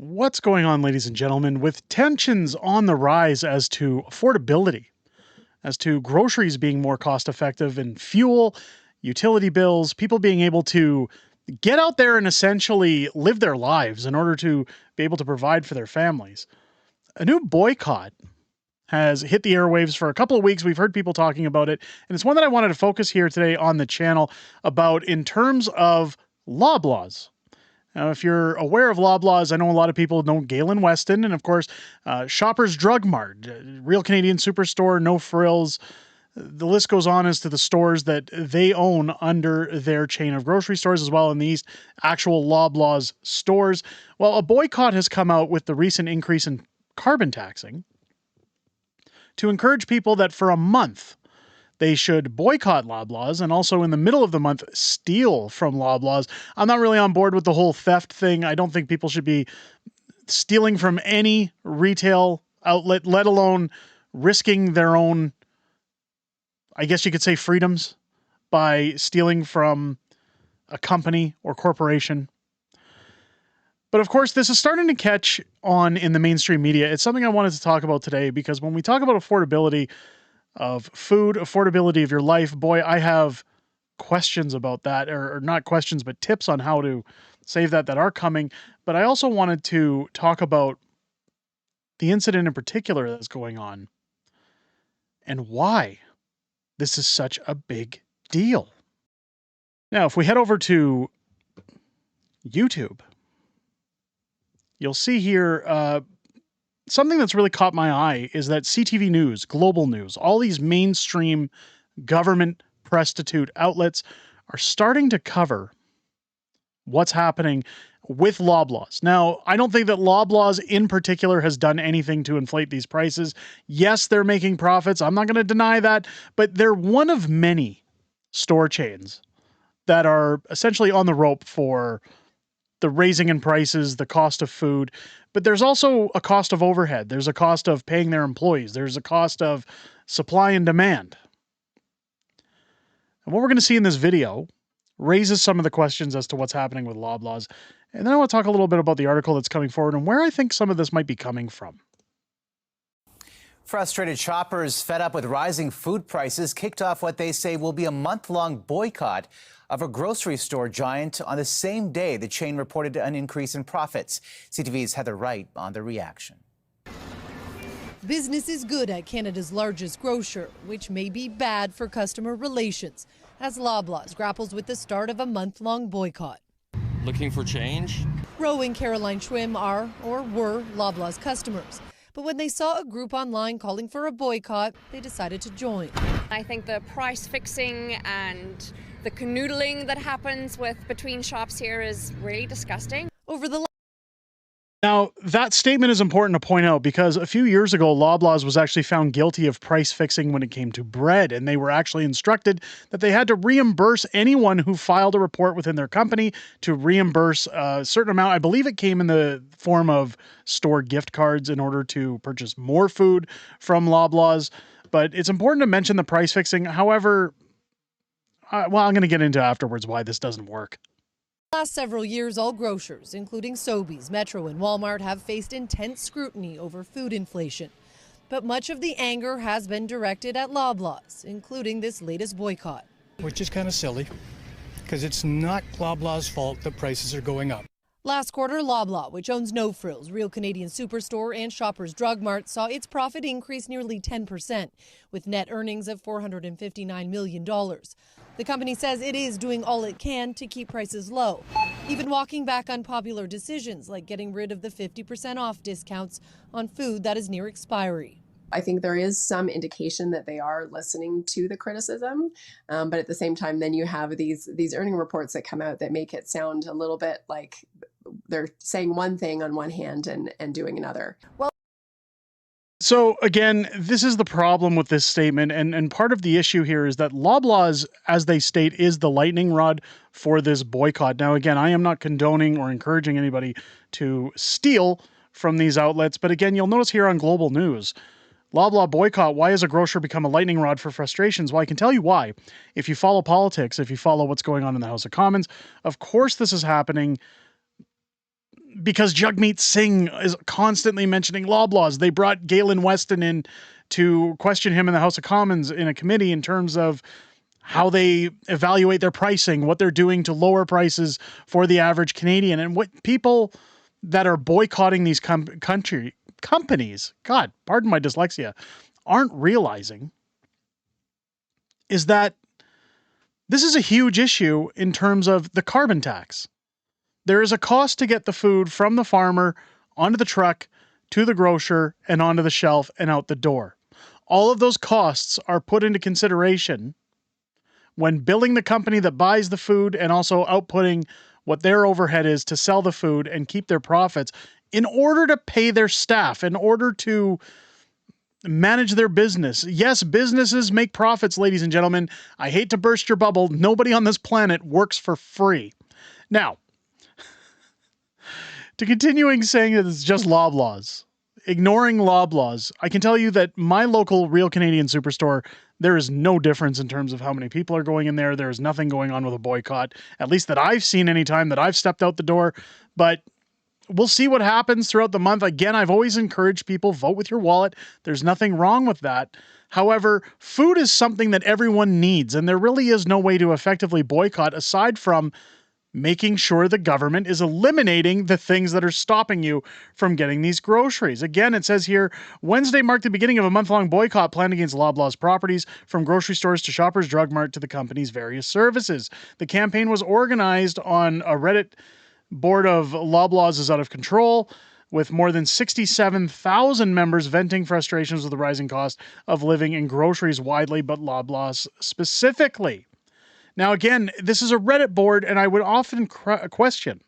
What's going on, ladies and gentlemen? With tensions on the rise as to affordability, as to groceries being more cost effective and fuel, utility bills, people being able to get out there and essentially live their lives in order to be able to provide for their families. A new boycott has hit the airwaves for a couple of weeks. We've heard people talking about it, and it's one that I wanted to focus here today on the channel about in terms of Loblaws. Now, if you're aware of Loblaws, I know a lot of people know Galen Weston, and of course, Shoppers Drug Mart, Real Canadian Superstore, No Frills. The list goes on as to the stores that they own under their chain of grocery stores as well in the East, actual Loblaws stores. Well, a boycott has come out with the recent increase in carbon taxing to encourage people that for a month, they should boycott Loblaws and also in the middle of the month steal from Loblaws. I'm not really on board with the whole theft thing. I don't think people should be stealing from any retail outlet, let alone risking their own, I guess you could say, freedoms by stealing from a company or corporation. But of course, this is starting to catch on in the mainstream media. It's something I wanted to talk about today because when we talk about affordability of food, affordability of your life, boy, I have questions about that, or not questions, but tips on how to save that are coming. But I also wanted to talk about the incident in particular that's going on and why this is such a big deal. Now, if we head over to YouTube, you'll see here something that's really caught my eye is that CTV News, Global News, all these mainstream government prostitute outlets are starting to cover what's happening with Loblaws. Now, I don't think that Loblaws in particular has done anything to inflate these prices. Yes, they're making profits. I'm not going to deny that, but they're one of many store chains that are essentially on the rope for the raising in prices, the cost of food, but there's also a cost of overhead. There's a cost of paying their employees. There's a cost of supply and demand. And what we're going to see in this video raises some of the questions as to what's happening with Loblaws. And then I want to talk a little bit about the article that's coming forward and where I think some of this might be coming from. Frustrated shoppers fed up with rising food prices kicked off what they say will be a month-long boycott of a grocery store giant on the same day the chain reported an increase in profits. CTV's Heather Wright on the reaction. Business is good at Canada's largest grocer, which may be bad for customer relations, as Loblaws grapples with the start of a month-long boycott. Looking for change? Roe and Caroline Schwim are, or were, Loblaws customers. But when they saw a group online calling for a boycott, they decided to join. I think the price fixing and the canoodling that happens between shops here is really disgusting. Now, that statement is important to point out because a few years ago, Loblaws was actually found guilty of price fixing when it came to bread, and they were actually instructed that they had to reimburse anyone who filed a report within their company to reimburse a certain amount. I believe it came in the form of store gift cards in order to purchase more food from Loblaws. But it's important to mention the price fixing. However, I'm going to get into afterwards why this doesn't work. Last several years, all grocers, including Sobeys, Metro and Walmart, have faced intense scrutiny over food inflation. But much of the anger has been directed at Loblaws, including this latest boycott. Which is kind of silly, because it's not Loblaws' fault that prices are going up. Last quarter, Loblaw, which owns No Frills, Real Canadian Superstore and Shoppers Drug Mart, saw its profit increase nearly 10%, with net earnings of $459 million. The company says it is doing all it can to keep prices low, even walking back unpopular decisions like getting rid of the 50% off discounts on food that is near expiry. I think there is some indication that they are listening to the criticism, but at the same time, then you have these earning reports that come out that make it sound a little bit like they're saying one thing on one hand and doing another. So again, this is the problem with this statement, and part of the issue here is that Loblaws, as they state, is the lightning rod for this boycott. Now, again, I am not condoning or encouraging anybody to steal from these outlets, but again, you'll notice here on Global News, Loblaw boycott, why has a grocer become a lightning rod for frustrations? Well, I can tell you why. If you follow politics, if you follow what's going on in the House of Commons, of course this is happening because Jagmeet Singh is constantly mentioning Loblaws. They brought Galen Weston in to question him in the House of Commons in a committee in terms of how they evaluate their pricing, what they're doing to lower prices for the average Canadian, and what people that are boycotting these companies, God, pardon my dyslexia, aren't realizing is that this is a huge issue in terms of the carbon tax. There is a cost to get the food from the farmer onto the truck, to the grocer, and onto the shelf and out the door. All of those costs are put into consideration when billing the company that buys the food and also outputting what their overhead is to sell the food and keep their profits in order to pay their staff, in order to manage their business. Yes, businesses make profits, ladies and gentlemen. I hate to burst your bubble. Nobody on this planet works for free. Now, to continuing saying that it's just Loblaws, ignoring Loblaws, I can tell you that my local Real Canadian Superstore, there is no difference in terms of how many people are going in there. There is nothing going on with a boycott, at least that I've seen any time that I've stepped out the door. But we'll see what happens throughout the month. Again, I've always encouraged people, vote with your wallet. There's nothing wrong with that. However, food is something that everyone needs, and there really is no way to effectively boycott aside from making sure the government is eliminating the things that are stopping you from getting these groceries. Again, it says here, Wednesday marked the beginning of a month-long boycott planned against Loblaws properties, from grocery stores to Shoppers Drug Mart to the company's various services. The campaign was organized on a Reddit board of Loblaws is out of control, with more than 67,000 members venting frustrations with the rising cost of living and groceries widely, but Loblaws specifically. Now, again, this is a Reddit board, and I would often question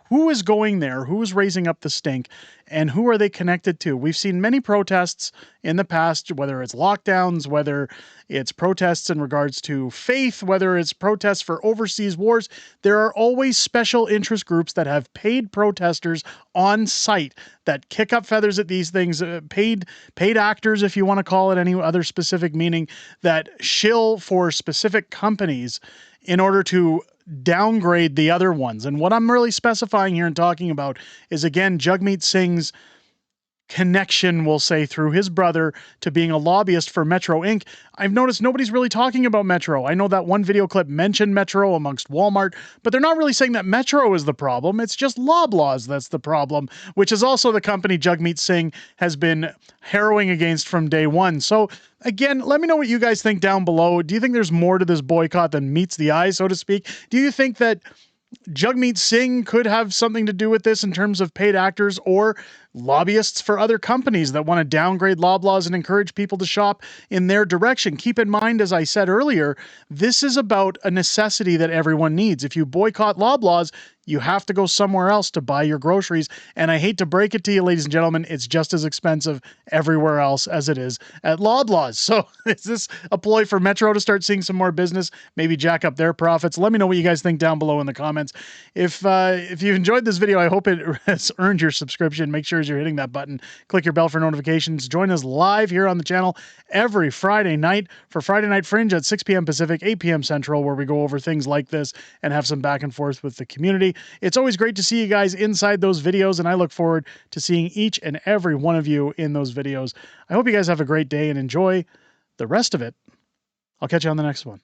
who is going there, who is raising up the stink, and who are they connected to? We've seen many protests in the past, whether it's lockdowns, whether it's protests in regards to faith, whether it's protests for overseas wars. There are always special interest groups that have paid protesters on site that kick up feathers at these things, paid actors, if you want to call it any other specific meaning, that shill for specific companies in order to downgrade the other ones. And what I'm really specifying here and talking about is, again, Jagmeet Singh's connection, we'll say, through his brother to being a lobbyist for Metro Inc. I've noticed nobody's really talking about Metro. I know that one video clip mentioned Metro amongst Walmart, but they're not really saying that Metro is the problem. It's just Loblaws that's the problem, which is also the company Jagmeet Singh has been harrowing against from day one. So again, let me know what you guys think down below. Do you think there's more to this boycott than meets the eye, so to speak? Do you think that Jagmeet Singh could have something to do with this in terms of paid actors or lobbyists for other companies that want to downgrade Loblaws and encourage people to shop in their direction? Keep in mind, as I said earlier, this is about a necessity that everyone needs. If you boycott Loblaws, you have to go somewhere else to buy your groceries. And I hate to break it to you, ladies and gentlemen, it's just as expensive everywhere else as it is at Loblaws. So is this a ploy for Metro to start seeing some more business, maybe jack up their profits? Let me know what you guys think down below in the comments. If you enjoyed this video, I hope it has earned your subscription. Make sure as you're hitting that button, click your bell for notifications. Join us live here on the channel every Friday night for Friday Night Fringe at 6 p.m. Pacific, 8 p.m. Central, where we go over things like this and have some back and forth with the community. It's always great to see you guys inside those videos, and I look forward to seeing each and every one of you in those videos. I hope you guys have a great day and enjoy the rest of it. I'll catch you on the next one.